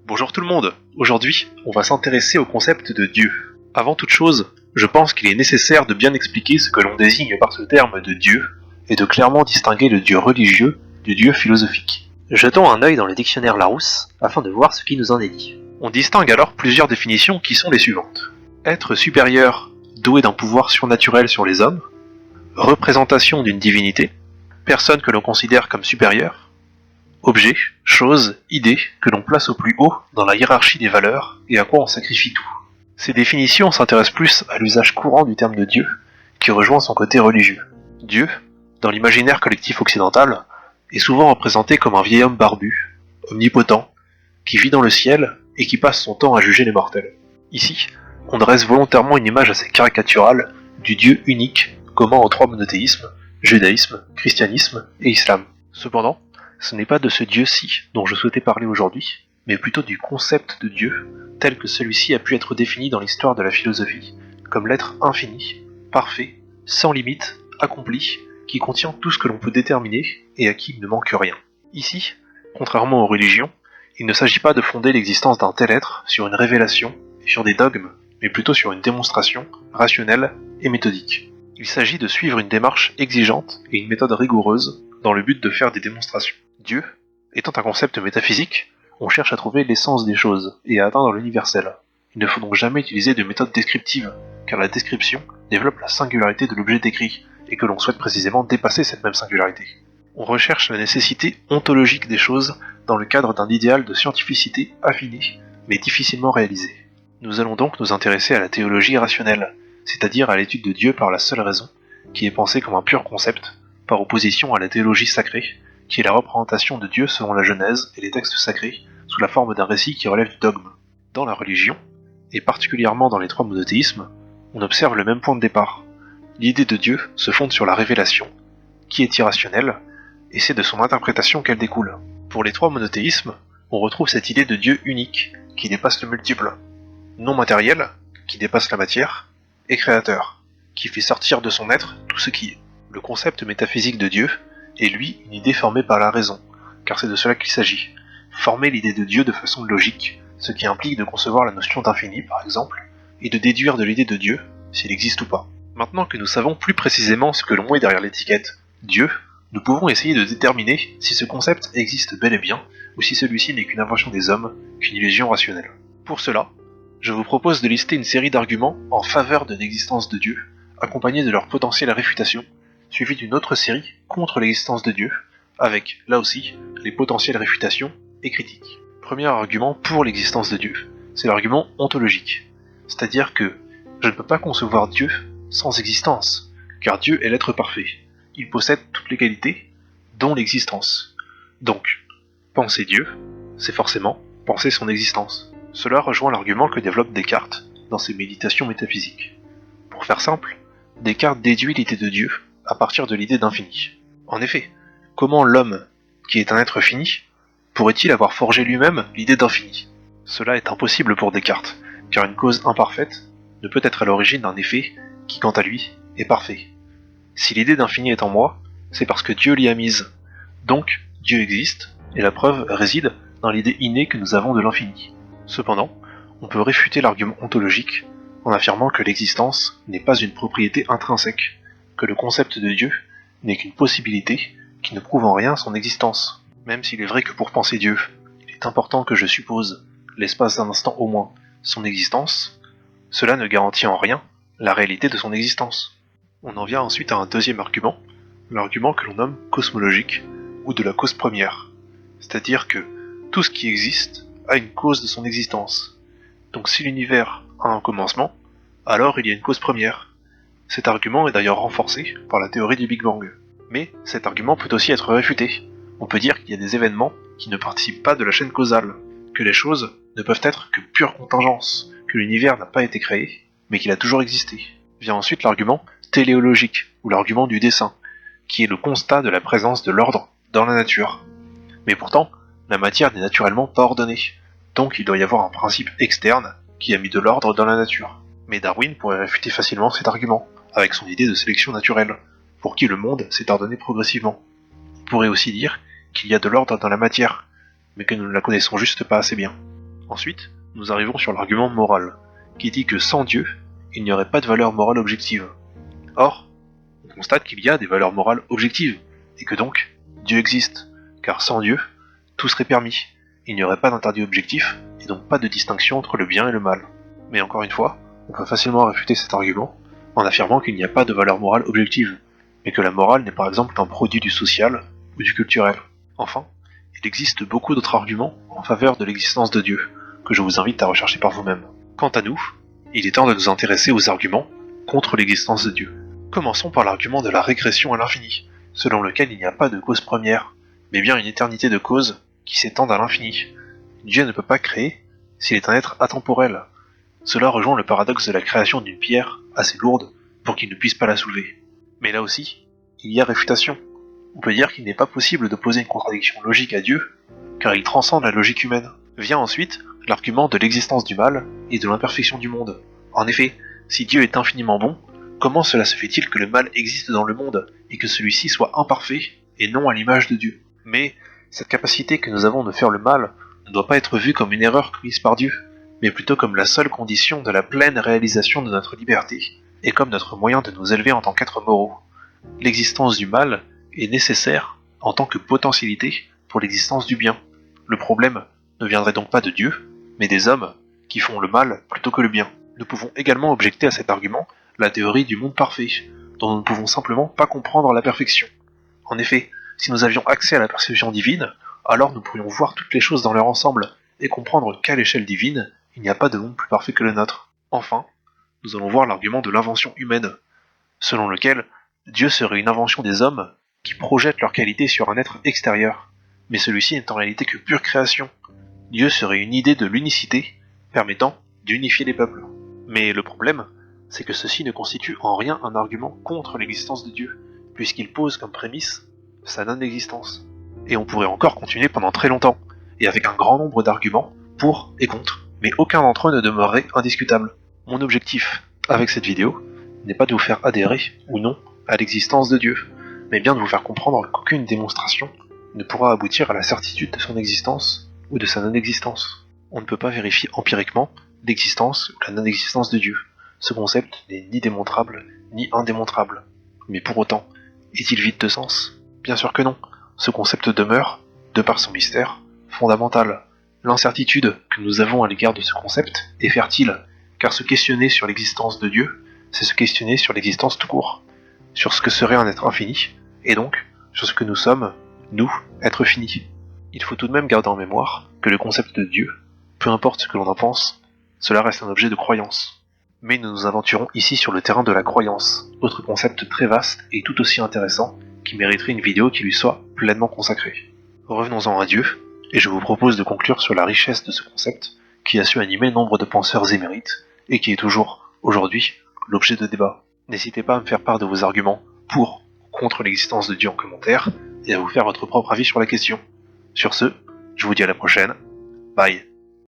Bonjour tout le monde, aujourd'hui on va s'intéresser au concept de Dieu. Avant toute chose, je pense qu'il est nécessaire de bien expliquer ce que l'on désigne par ce terme de Dieu, et de clairement distinguer le Dieu religieux du Dieu philosophique. Jetons un œil dans le dictionnaire Larousse afin de voir ce qui nous en est dit. On distingue alors plusieurs définitions qui sont les suivantes. Être supérieur, doué d'un pouvoir surnaturel sur les hommes, représentation d'une divinité, personne que l'on considère comme supérieure, objet, chose, idée que l'on place au plus haut dans la hiérarchie des valeurs et à quoi on sacrifie tout. Ces définitions s'intéressent plus à l'usage courant du terme de Dieu, qui rejoint son côté religieux. Dieu, dans l'imaginaire collectif occidental, est souvent représenté comme un vieil homme barbu, omnipotent, qui vit dans le ciel et qui passe son temps à juger les mortels. Ici, on dresse volontairement une image assez caricaturale du Dieu unique commun aux trois monothéismes, judaïsme, christianisme et islam. Cependant, ce n'est pas de ce Dieu-ci dont je souhaitais parler aujourd'hui, mais plutôt du concept de Dieu, tel que celui-ci a pu être défini dans l'histoire de la philosophie, comme l'être infini, parfait, sans limite, accompli, qui contient tout ce que l'on peut déterminer et à qui il ne manque rien. Ici, contrairement aux religions, il ne s'agit pas de fonder l'existence d'un tel être sur une révélation et sur des dogmes, mais plutôt sur une démonstration rationnelle et méthodique. Il s'agit de suivre une démarche exigeante et une méthode rigoureuse dans le but de faire des démonstrations. Dieu, étant un concept métaphysique, on cherche à trouver l'essence des choses et à atteindre l'universel. Il ne faut donc jamais utiliser de méthode descriptive, car la description développe la singularité de l'objet décrit, et que l'on souhaite précisément dépasser cette même singularité. On recherche la nécessité ontologique des choses dans le cadre d'un idéal de scientificité affiné, mais difficilement réalisé. Nous allons donc nous intéresser à la théologie rationnelle, c'est-à-dire à l'étude de Dieu par la seule raison, qui est pensée comme un pur concept, par opposition à la théologie sacrée, qui est la représentation de Dieu selon la Genèse et les textes sacrés, sous la forme d'un récit qui relève du dogme. Dans la religion, et particulièrement dans les trois monothéismes, on observe le même point de départ. L'idée de Dieu se fonde sur la révélation, qui est irrationnelle, et c'est de son interprétation qu'elle découle. Pour les trois monothéismes, on retrouve cette idée de Dieu unique, qui dépasse le multiple, non matériel, qui dépasse la matière, et créateur, qui fait sortir de son être tout ce qui est. Le concept métaphysique de Dieu est lui une idée formée par la raison, car c'est de cela qu'il s'agit. Former l'idée de Dieu de façon logique, ce qui implique de concevoir la notion d'infini par exemple, et de déduire de l'idée de Dieu s'il existe ou pas. Maintenant que nous savons plus précisément ce que l'on met derrière l'étiquette Dieu, nous pouvons essayer de déterminer si ce concept existe bel et bien, ou si celui-ci n'est qu'une invention des hommes, qu'une illusion rationnelle. Pour cela, je vous propose de lister une série d'arguments en faveur de l'existence de Dieu, accompagnés de leur potentielle réfutation, suivie d'une autre série contre l'existence de Dieu, avec, là aussi, les potentielles réfutations et critiques. Premier argument pour l'existence de Dieu, c'est l'argument ontologique, c'est-à-dire que je ne peux pas concevoir Dieu sans existence, car Dieu est l'être parfait. Il possède toutes les qualités, dont l'existence. Donc, penser Dieu, c'est forcément penser son existence. Cela rejoint l'argument que développe Descartes dans ses méditations métaphysiques. Pour faire simple, Descartes déduit l'idée de Dieu à partir de l'idée d'infini. En effet, comment l'homme, qui est un être fini, pourrait-il avoir forgé lui-même l'idée d'infini? Cela est impossible pour Descartes, car une cause imparfaite ne peut être à l'origine d'un effet qui, quant à lui, est parfait. Si l'idée d'infini est en moi, c'est parce que Dieu l'y a mise. Donc, Dieu existe, et la preuve réside dans l'idée innée que nous avons de l'infini. Cependant, on peut réfuter l'argument ontologique en affirmant que l'existence n'est pas une propriété intrinsèque, que le concept de Dieu n'est qu'une possibilité qui ne prouve en rien son existence. Même s'il est vrai que pour penser Dieu, il est important que je suppose, l'espace d'un instant au moins, son existence, cela ne garantit en rien la réalité de son existence. On en vient ensuite à un deuxième argument, l'argument que l'on nomme cosmologique, ou de la cause première, c'est-à-dire que tout ce qui existe a une cause de son existence. Donc si l'univers a un commencement, alors il y a une cause première. Cet argument est d'ailleurs renforcé par la théorie du Big Bang. Mais cet argument peut aussi être réfuté. On peut dire qu'il y a des événements qui ne participent pas de la chaîne causale, que les choses ne peuvent être que pure contingence, que l'univers n'a pas été créé, mais qu'il a toujours existé. Vient ensuite l'argument téléologique, ou l'argument du dessein, qui est le constat de la présence de l'ordre dans la nature. Mais pourtant, la matière n'est naturellement pas ordonnée, donc il doit y avoir un principe externe qui a mis de l'ordre dans la nature. Mais Darwin pourrait réfuter facilement cet argument, avec son idée de sélection naturelle, pour qui le monde s'est ordonné progressivement. On pourrait aussi dire qu'il y a de l'ordre dans la matière, mais que nous ne la connaissons juste pas assez bien. Ensuite, nous arrivons sur l'argument moral, qui dit que sans Dieu, il n'y aurait pas de valeur morale objective. Or, on constate qu'il y a des valeurs morales objectives, et que donc, Dieu existe, car sans Dieu, tout serait permis. Il n'y aurait pas d'interdit objectif, et donc pas de distinction entre le bien et le mal. Mais encore une fois, on peut facilement réfuter cet argument en affirmant qu'il n'y a pas de valeur morale objective, mais que la morale n'est par exemple qu'un produit du social ou du culturel. Enfin, il existe beaucoup d'autres arguments en faveur de l'existence de Dieu, que je vous invite à rechercher par vous-même. Quant à nous, il est temps de nous intéresser aux arguments contre l'existence de Dieu. Commençons par l'argument de la régression à l'infini, selon lequel il n'y a pas de cause première, mais bien une éternité de causes qui s'étendent à l'infini. Dieu ne peut pas créer s'il est un être atemporel. Cela rejoint le paradoxe de la création d'une pierre assez lourde pour qu'il ne puisse pas la soulever. Mais là aussi, il y a réfutation. On peut dire qu'il n'est pas possible d'opposer une contradiction logique à Dieu, car il transcende la logique humaine. Vient ensuite l'argument de l'existence du mal et de l'imperfection du monde. En effet, si Dieu est infiniment bon, comment cela se fait-il que le mal existe dans le monde et que celui-ci soit imparfait et non à l'image de Dieu? Mais cette capacité que nous avons de faire le mal ne doit pas être vue comme une erreur commise par Dieu, mais plutôt comme la seule condition de la pleine réalisation de notre liberté, et comme notre moyen de nous élever en tant qu'êtres moraux. L'existence du mal est nécessaire en tant que potentialité pour l'existence du bien. Le problème ne viendrait donc pas de Dieu, mais des hommes qui font le mal plutôt que le bien. Nous pouvons également objecter à cet argument la théorie du monde parfait, dont nous ne pouvons simplement pas comprendre la perfection. En effet, si nous avions accès à la perception divine, alors nous pourrions voir toutes les choses dans leur ensemble et comprendre qu'à l'échelle divine, il n'y a pas de monde plus parfait que le nôtre. Enfin, nous allons voir l'argument de l'invention humaine, selon lequel Dieu serait une invention des hommes qui projettent leur qualité sur un être extérieur, mais celui-ci n'est en réalité que pure création. Dieu serait une idée de l'unicité, permettant d'unifier les peuples. Mais le problème, c'est que ceci ne constitue en rien un argument contre l'existence de Dieu, puisqu'il pose comme prémisse sa non-existence. Et on pourrait encore continuer pendant très longtemps, et avec un grand nombre d'arguments pour et contre, mais aucun d'entre eux ne demeurerait indiscutable. Mon objectif avec cette vidéo n'est pas de vous faire adhérer ou non à l'existence de Dieu, mais bien de vous faire comprendre qu'aucune démonstration ne pourra aboutir à la certitude de son existence ou de sa non-existence. On ne peut pas vérifier empiriquement l'existence ou la non-existence de Dieu. Ce concept n'est ni démontrable ni indémontrable. Mais pour autant, est-il vide de sens? Bien sûr que non. Ce concept demeure, de par son mystère, fondamental. L'incertitude que nous avons à l'égard de ce concept est fertile, car se questionner sur l'existence de Dieu, c'est se questionner sur l'existence tout court, sur ce que serait un être infini, et donc sur ce que nous sommes, nous, êtres finis. Il faut tout de même garder en mémoire que le concept de Dieu, peu importe ce que l'on en pense, cela reste un objet de croyance. Mais nous nous aventurons ici sur le terrain de la croyance, autre concept très vaste et tout aussi intéressant, qui mériterait une vidéo qui lui soit pleinement consacrée. Revenons-en à Dieu, et je vous propose de conclure sur la richesse de ce concept, qui a su animer nombre de penseurs émérites, et qui est toujours, aujourd'hui, l'objet de débat. N'hésitez pas à me faire part de vos arguments pour ou contre l'existence de Dieu en commentaire, et à vous faire votre propre avis sur la question. Sur ce, je vous dis à la prochaine, bye.